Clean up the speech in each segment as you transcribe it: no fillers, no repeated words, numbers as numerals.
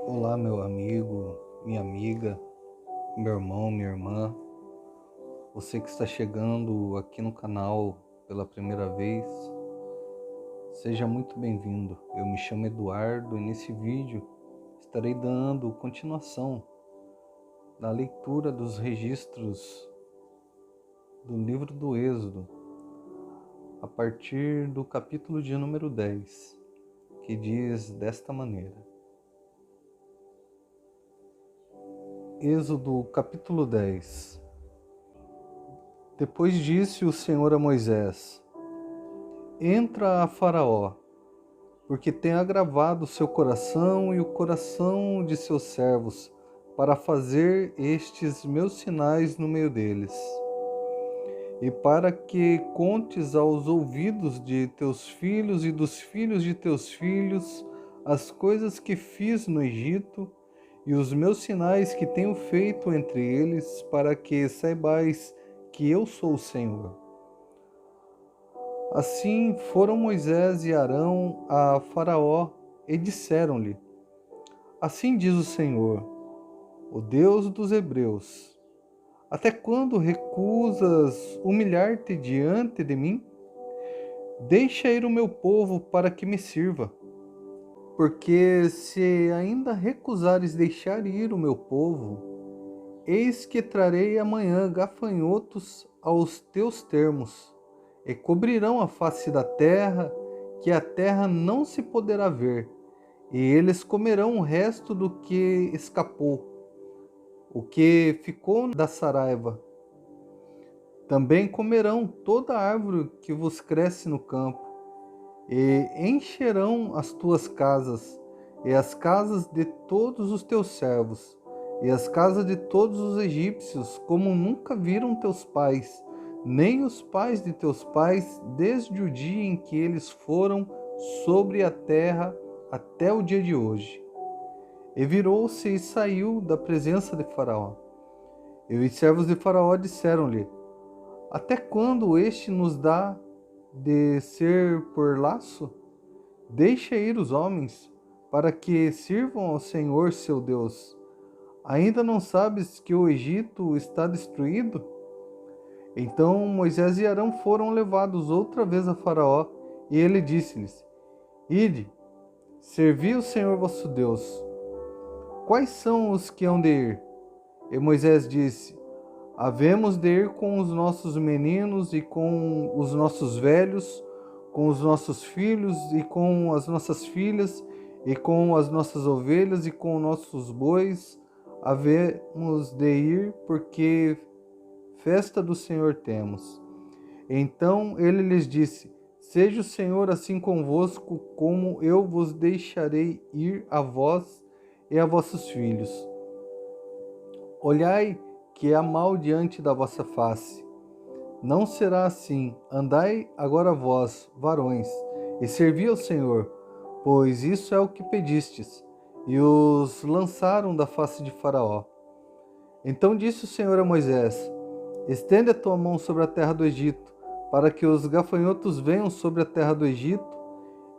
Olá, meu amigo, minha amiga, meu irmão, minha irmã, você que está chegando aqui no canal pela primeira vez, seja muito bem-vindo. Eu me chamo Eduardo e nesse vídeo estarei dando continuação da leitura dos registros do livro do Êxodo, a partir do capítulo de número 10, que diz desta maneira. Êxodo capítulo 10. Depois disse o Senhor a Moisés: Entra a Faraó, porque tem agravado o seu coração e o coração de seus servos, para fazer estes meus sinais no meio deles, e para que contes aos ouvidos de teus filhos e dos filhos de teus filhos as coisas que fiz no Egito e os meus sinais que tenho feito entre eles, para que saibais que eu sou o Senhor. Assim foram Moisés e Arão a Faraó e disseram-lhe: Assim diz o Senhor, o Deus dos Hebreus: Até quando recusas humilhar-te diante de mim? Deixa ir o meu povo para que me sirva. Porque se ainda recusares deixar ir o meu povo, eis que trarei amanhã gafanhotos aos teus termos, e cobrirão a face da terra, que a terra não se poderá ver, e eles comerão o resto do que escapou, o que ficou da saraiva. Também comerão toda árvore que vos cresce no campo, e encherão as tuas casas, e as casas de todos os teus servos, e as casas de todos os egípcios, como nunca viram teus pais, nem os pais de teus pais, desde o dia em que eles foram sobre a terra até o dia de hoje. E virou-se e saiu da presença de Faraó. E os servos de Faraó disseram-lhe: Até quando este nos dá de ser por laço? Deixa ir os homens, para que sirvam ao Senhor seu Deus. Ainda não sabes que o Egito está destruído? Então Moisés e Arão foram levados outra vez a Faraó, e ele disse-lhes: Ide, servi o Senhor vosso Deus. Quais são os que hão de ir? E Moisés disse: Havemos de ir com os nossos meninos e com os nossos velhos, com os nossos filhos e com as nossas filhas, e com as nossas ovelhas e com nossos bois. Havemos de ir, porque festa do Senhor temos. Então ele lhes disse: Seja o Senhor assim convosco, como eu vos deixarei ir a vós e a vossos filhos. Olhai que há mal diante da vossa face. Não será assim. Andai agora vós, varões, e servi ao Senhor, pois isso é o que pedistes. E os lançaram da face de Faraó. Então disse o Senhor a Moisés: Estende a tua mão sobre a terra do Egito, para que os gafanhotos venham sobre a terra do Egito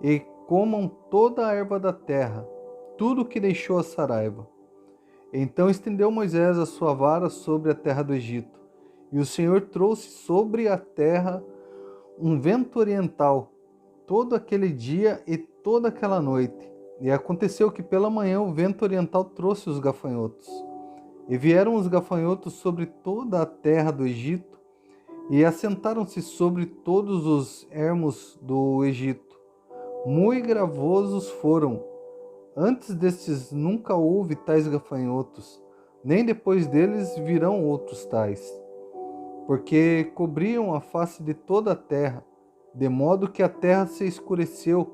e comam toda a erva da terra, tudo o que deixou a saraiva. Então estendeu Moisés a sua vara sobre a terra do Egito, e o Senhor trouxe sobre a terra um vento oriental, todo aquele dia e toda aquela noite. E aconteceu que pela manhã o vento oriental trouxe os gafanhotos. E vieram os gafanhotos sobre toda a terra do Egito, e assentaram-se sobre todos os ermos do Egito. Muito gravosos foram. Antes destes nunca houve tais gafanhotos, nem depois deles virão outros tais, porque cobriam a face de toda a terra, de modo que a terra se escureceu,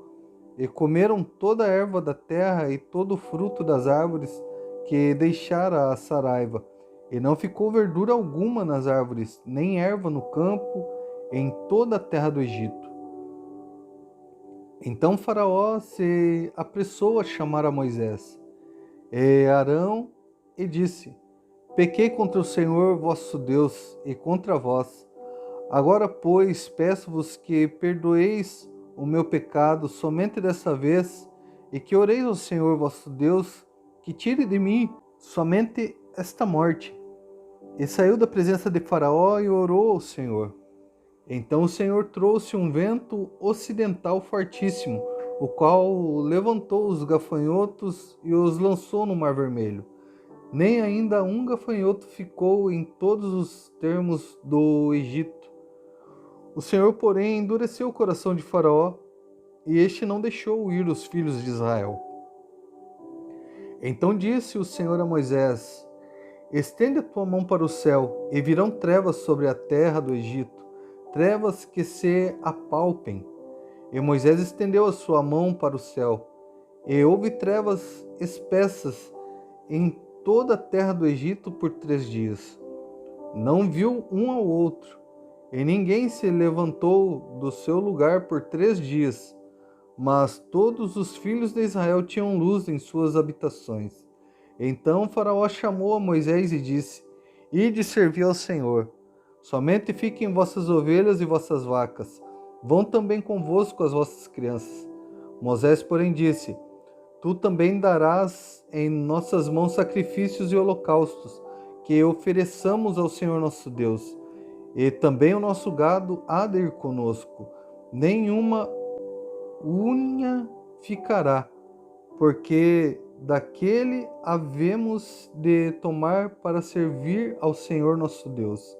e comeram toda a erva da terra e todo o fruto das árvores que deixara a saraiva, e não ficou verdura alguma nas árvores, nem erva no campo, em toda a terra do Egito. Então Faraó se apressou a chamar a Moisés e Arão e disse: Pequei contra o Senhor vosso Deus e contra vós. Agora, pois, peço-vos que perdoeis o meu pecado somente dessa vez, e que oreis ao Senhor vosso Deus que tire de mim somente esta morte. E saiu da presença de Faraó e orou ao Senhor. Então o Senhor trouxe um vento ocidental fortíssimo, o qual levantou os gafanhotos e os lançou no Mar Vermelho. Nem ainda um gafanhoto ficou em todos os termos do Egito. O Senhor, porém, endureceu o coração de Faraó, e este não deixou ir os filhos de Israel. Então disse o Senhor a Moisés: estende a tua mão para o céu, e virão trevas sobre a terra do Egito, trevas que se apalpem. E Moisés estendeu a sua mão para o céu, e houve trevas espessas em toda a terra do Egito por 3 dias. Não viu um ao outro, e ninguém se levantou do seu lugar por 3 dias. Mas todos os filhos de Israel tinham luz em suas habitações. Então Faraó chamou a Moisés e disse: ide servir ao Senhor. Somente fiquem vossas ovelhas e vossas vacas. Vão também convosco as vossas crianças. Moisés, porém, disse: tu também darás em nossas mãos sacrifícios e holocaustos, que ofereçamos ao Senhor nosso Deus. E também o nosso gado há de ir conosco. Nenhuma unha ficará, porque daquele havemos de tomar para servir ao Senhor nosso Deus.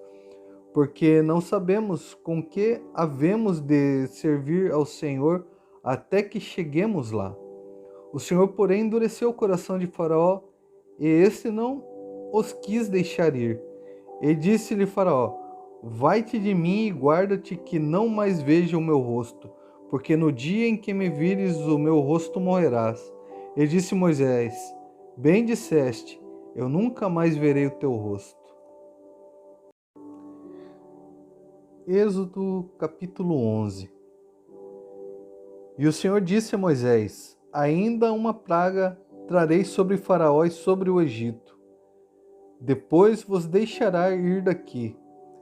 Porque não sabemos com que havemos de servir ao Senhor até que cheguemos lá. O Senhor, porém, endureceu o coração de Faraó, e este não os quis deixar ir. E disse-lhe Faraó: vai-te de mim e guarda-te que não mais veja o meu rosto, porque no dia em que me vires o meu rosto morrerás. E disse Moisés: bem disseste, eu nunca mais verei o teu rosto. Êxodo capítulo 11. E o Senhor disse a Moisés: ainda uma praga trarei sobre Faraó e sobre o Egito. Depois vos deixará ir daqui,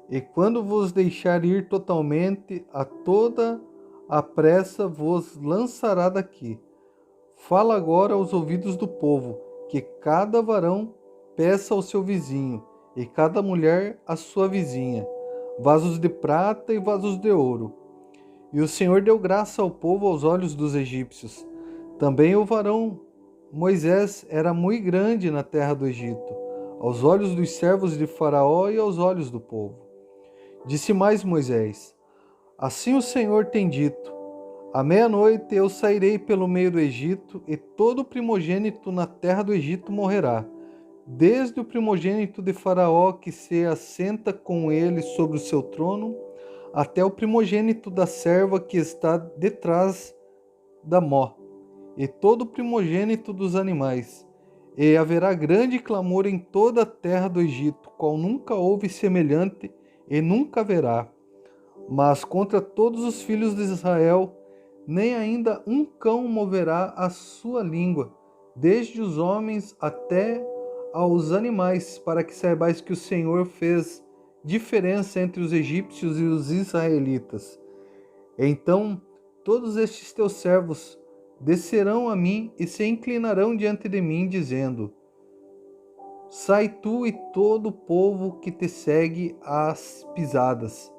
e quando vos deixar ir totalmente, a toda a pressa vos lançará daqui. Fala agora aos ouvidos do povo, que cada varão peça ao seu vizinho, e cada mulher à sua vizinha, vasos de prata e vasos de ouro. E o Senhor deu graça ao povo aos olhos dos egípcios. Também o varão Moisés era muito grande na terra do Egito, aos olhos dos servos de Faraó e aos olhos do povo. Disse mais Moisés: assim o Senhor tem dito: à meia-noite eu sairei pelo meio do Egito, e todo primogênito na terra do Egito morrerá, desde o primogênito de Faraó que se assenta com ele sobre o seu trono, até o primogênito da serva que está detrás da mó, e todo o primogênito dos animais. E haverá grande clamor em toda a terra do Egito, qual nunca houve semelhante e nunca haverá. Mas contra todos os filhos de Israel, nem ainda um cão moverá a sua língua, desde os homens até aos animais, para que saibais que o Senhor fez diferença entre os egípcios e os israelitas. Então todos estes teus servos descerão a mim e se inclinarão diante de mim, dizendo: sai tu e todo o povo que te segue às pisadas.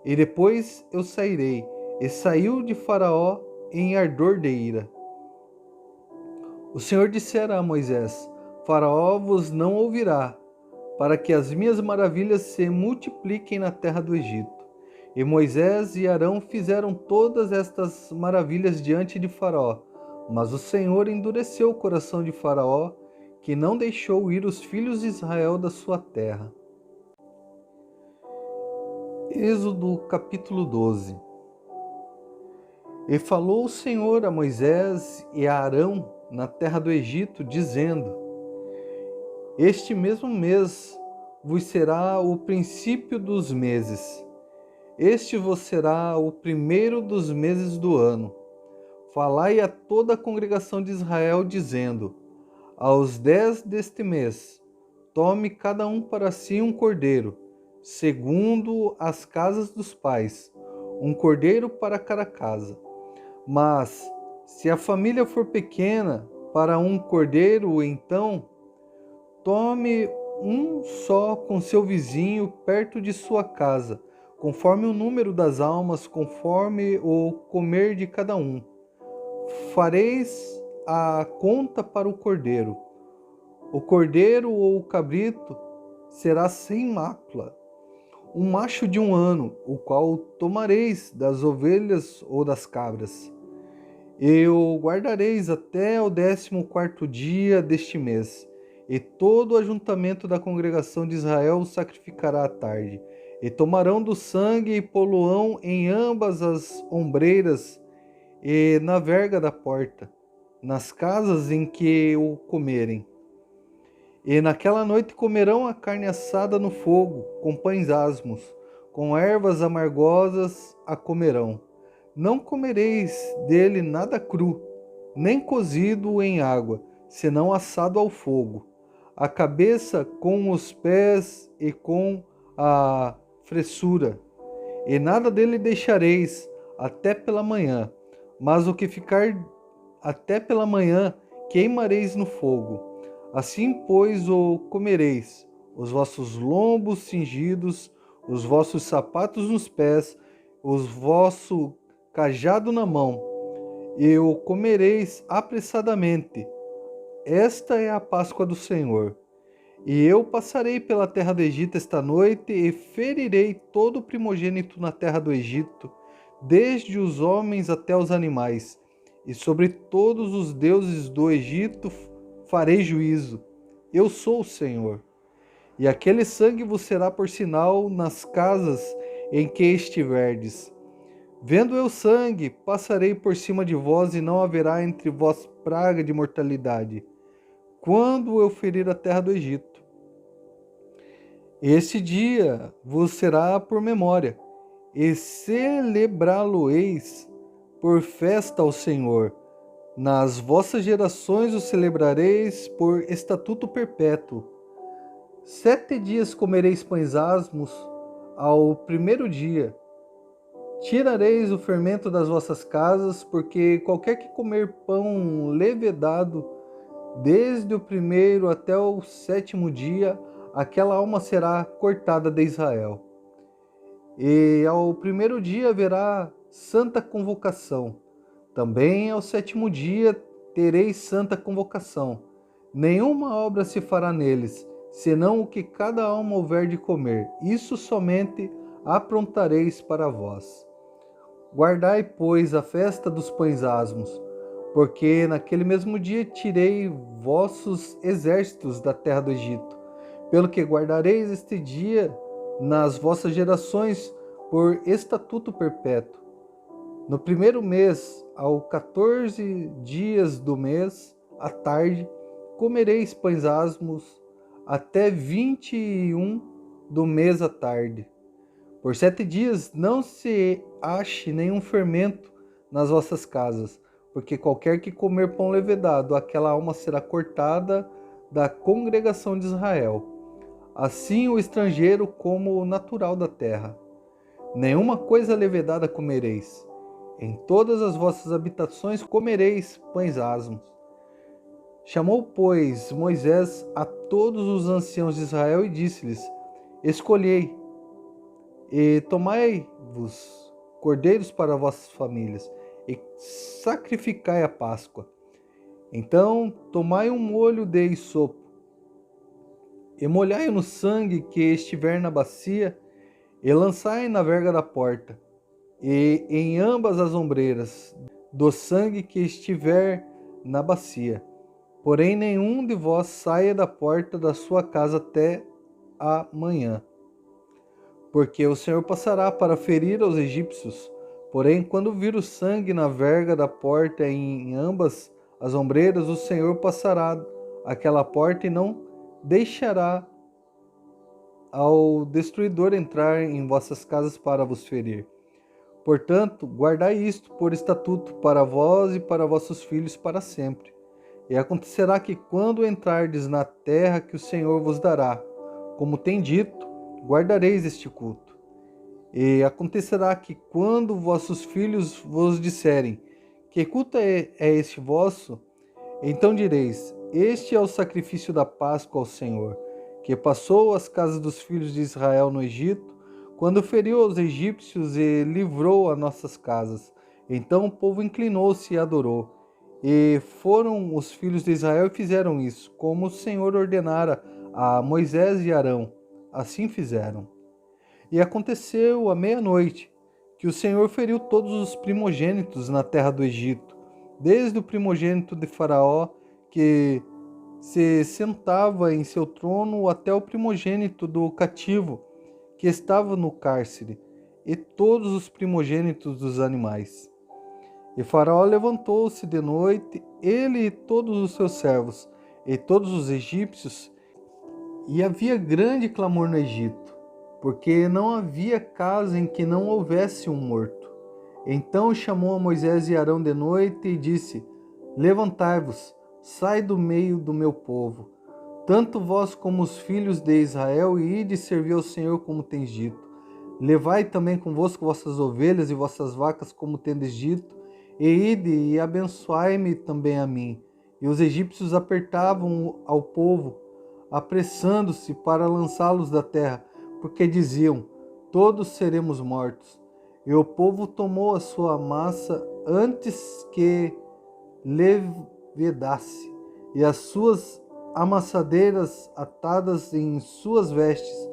E depois eu sairei. E saiu de Faraó em ardor de ira. O Senhor dissera a Moisés: Faraó vos não ouvirá, para que as minhas maravilhas se multipliquem na terra do Egito. E Moisés e Arão fizeram todas estas maravilhas diante de Faraó, mas o Senhor endureceu o coração de Faraó, que não deixou ir os filhos de Israel da sua terra. Êxodo capítulo 12. E falou o Senhor a Moisés e a Arão na terra do Egito, dizendo: este mesmo mês vos será o princípio dos meses. Este vos será o primeiro dos meses do ano. Falai a toda a congregação de Israel, dizendo: aos 10 deste mês, tome cada um para si um cordeiro, segundo as casas dos pais, um cordeiro para cada casa. Mas, se a família for pequena, para um cordeiro, então tome um só com seu vizinho perto de sua casa, conforme o número das almas, conforme o comer de cada um. Fareis a conta para o cordeiro. O cordeiro ou o cabrito será sem mácula, um macho de 1 ano, o qual tomareis das ovelhas ou das cabras. E o guardareis até o 14º dia deste mês, e todo o ajuntamento da congregação de Israel o sacrificará à tarde. E tomarão do sangue e poluão em ambas as ombreiras e na verga da porta, nas casas em que o comerem. E naquela noite comerão a carne assada no fogo, com pães asmos, com ervas amargosas a comerão. Não comereis dele nada cru, nem cozido em água, senão assado ao fogo. A cabeça com os pés e com a fressura. E nada dele deixareis até pela manhã, mas o que ficar até pela manhã queimareis no fogo. Assim, pois, o comereis, os vossos lombos cingidos, os vossos sapatos nos pés, os vosso cajado na mão, e o comereis apressadamente. Esta é a Páscoa do Senhor. E eu passarei pela terra do Egito esta noite e ferirei todo o primogênito na terra do Egito, desde os homens até os animais, e sobre todos os deuses do Egito farei juízo. Eu sou o Senhor. E aquele sangue vos será por sinal nas casas em que estiverdes. Vendo eu sangue, passarei por cima de vós, e não haverá entre vós praga de mortalidade, quando eu ferir a terra do Egito. Este dia vos será por memória, e celebrá-lo-eis por festa ao Senhor. Nas vossas gerações o celebrareis por estatuto perpétuo. 7 dias comereis pães asmos, ao primeiro dia. Tirareis o fermento das vossas casas, porque qualquer que comer pão levedado, desde o primeiro até o 7º dia, aquela alma será cortada de Israel. E ao primeiro dia haverá santa convocação. Também ao 7º dia tereis santa convocação. Nenhuma obra se fará neles, senão o que cada alma houver de comer. Isso somente aprontareis para vós. Guardai, pois, a festa dos pães asmos, porque naquele mesmo dia tirei vossos exércitos da terra do Egito. Pelo que guardareis este dia nas vossas gerações por estatuto perpétuo. No primeiro mês, ao 14 dias do mês, à tarde, comereis pães asmos até 21 do mês à tarde. Por 7 dias não se ache nenhum fermento nas vossas casas, porque qualquer que comer pão levedado, aquela alma será cortada da congregação de Israel. Assim o estrangeiro como o natural da terra. Nenhuma coisa levedada comereis. Em todas as vossas habitações comereis pães asmos. Chamou, pois, Moisés a todos os anciãos de Israel e disse-lhes: Escolhei e tomai-vos cordeiros para vossas famílias, e sacrificai a Páscoa. Então tomai um molho de hisopo, e molhai-o no sangue que estiver na bacia, e lançai na verga da porta, e em ambas as ombreiras, do sangue que estiver na bacia. Porém nenhum de vós saia da porta da sua casa até amanhã. Porque o Senhor passará para ferir aos egípcios. Porém, quando vir o sangue na verga da porta e em ambas as ombreiras, o Senhor passará aquela porta e não deixará ao destruidor entrar em vossas casas para vos ferir. Portanto, guardai isto por estatuto para vós e para vossos filhos para sempre. E acontecerá que quando entrardes na terra que o Senhor vos dará, como tem dito, guardareis este culto. E acontecerá que quando vossos filhos vos disserem: Que culto é este vosso? Então direis: Este é o sacrifício da Páscoa ao Senhor, que passou as casas dos filhos de Israel no Egito, quando feriu aos egípcios e livrou as nossas casas. Então o povo inclinou-se e adorou. E foram os filhos de Israel e fizeram isso, como o Senhor ordenara a Moisés e Arão. Assim fizeram. E aconteceu à meia-noite que o Senhor feriu todos os primogênitos na terra do Egito, desde o primogênito de Faraó, que se sentava em seu trono, até o primogênito do cativo, que estava no cárcere, e todos os primogênitos dos animais. E Faraó levantou-se de noite, ele e todos os seus servos, e todos os egípcios, e havia grande clamor no Egito, porque não havia casa em que não houvesse um morto. Então chamou a Moisés e Arão de noite e disse: Levantai-vos, sai do meio do meu povo, tanto vós como os filhos de Israel, e ide servir ao Senhor como tens dito. Levai também convosco vossas ovelhas e vossas vacas, como tendes dito, e ide e abençoai-me também a mim. E os egípcios apertavam ao povo, apressando-se para lançá-los da terra, porque diziam: Todos seremos mortos. E o povo tomou a sua massa antes que levedasse, e as suas amassadeiras atadas em suas vestes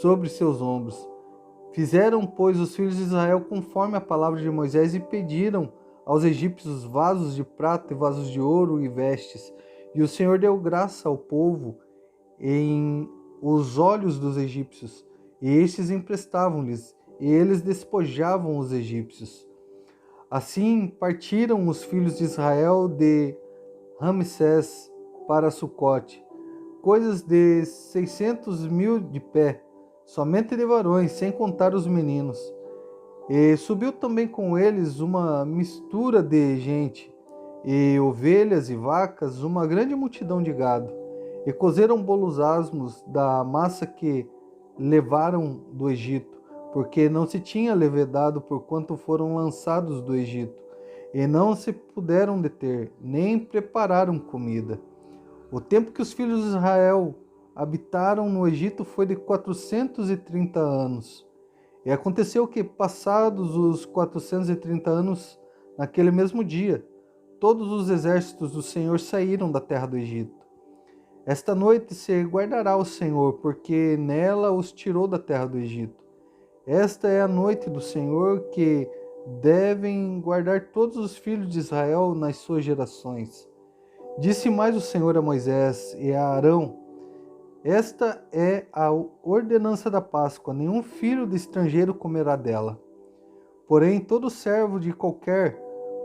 sobre seus ombros. Fizeram, pois, os filhos de Israel conforme a palavra de Moisés e pediram aos egípcios vasos de prata e vasos de ouro e vestes. E o Senhor deu graça ao povo em os olhos dos egípcios, e estes emprestavam-lhes, e eles despojavam os egípcios. Assim partiram os filhos de Israel de Ramsés para Sucote, coisas de 600.000 de pé, somente de varões, sem contar os meninos. E subiu também com eles uma mistura de gente, e ovelhas e vacas, uma grande multidão de gado. E cozeram bolos asmos da massa que levaram do Egito, porque não se tinha levedado porquanto foram lançados do Egito, e não se puderam deter, nem prepararam comida. O tempo que os filhos de Israel habitaram no Egito foi de 430 anos. E aconteceu que, passados os 430 anos, naquele mesmo dia, todos os exércitos do Senhor saíram da terra do Egito. Esta noite se guardará o Senhor, porque nela os tirou da terra do Egito. Esta é a noite do Senhor que devem guardar todos os filhos de Israel nas suas gerações. Disse mais o Senhor a Moisés e a Arão: Esta é a ordenança da Páscoa, nenhum filho de estrangeiro comerá dela. Porém, todo servo de qualquer,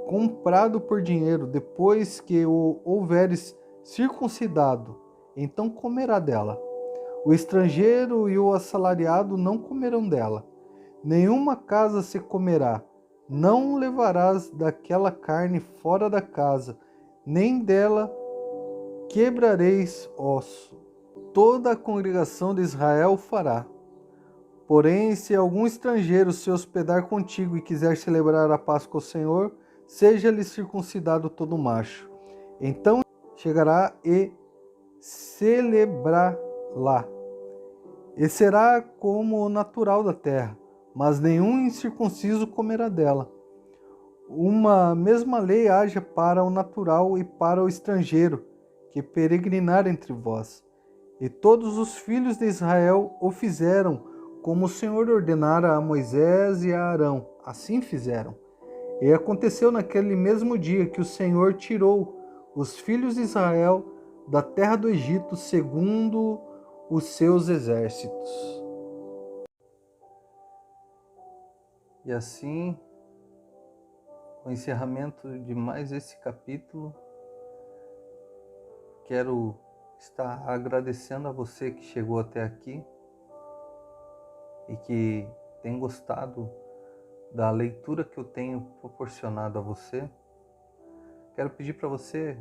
comprado por dinheiro, depois que o houveres circuncidado, então comerá dela. O estrangeiro e o assalariado não comerão dela. Nenhuma casa se comerá. Não levarás daquela carne fora da casa, nem dela quebrareis osso. Toda a congregação de Israel fará. Porém, se algum estrangeiro se hospedar contigo e quiser celebrar a Páscoa ao Senhor, seja-lhe circuncidado todo macho. Então chegará e celebrá-la. E será como o natural da terra, mas nenhum incircunciso comerá dela. Uma mesma lei haja para o natural e para o estrangeiro, que peregrinar entre vós. E todos os filhos de Israel o fizeram, como o Senhor ordenara a Moisés e a Arão. Assim fizeram. E aconteceu naquele mesmo dia que o Senhor tirou os filhos de Israel da terra do Egito, segundo os seus exércitos. E assim, com o encerramento de mais esse capítulo, quero estar agradecendo a você que chegou até aqui e que tem gostado da leitura que eu tenho proporcionado a você. Quero pedir para você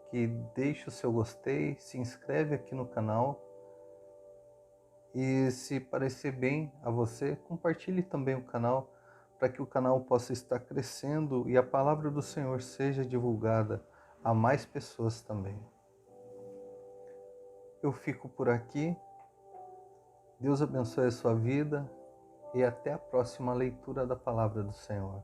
que deixe o seu gostei, se inscreve aqui no canal e, se parecer bem a você, compartilhe também o canal para que o canal possa estar crescendo e a palavra do Senhor seja divulgada a mais pessoas também. Eu fico por aqui. Deus abençoe a sua vida e até a próxima leitura da Palavra do Senhor.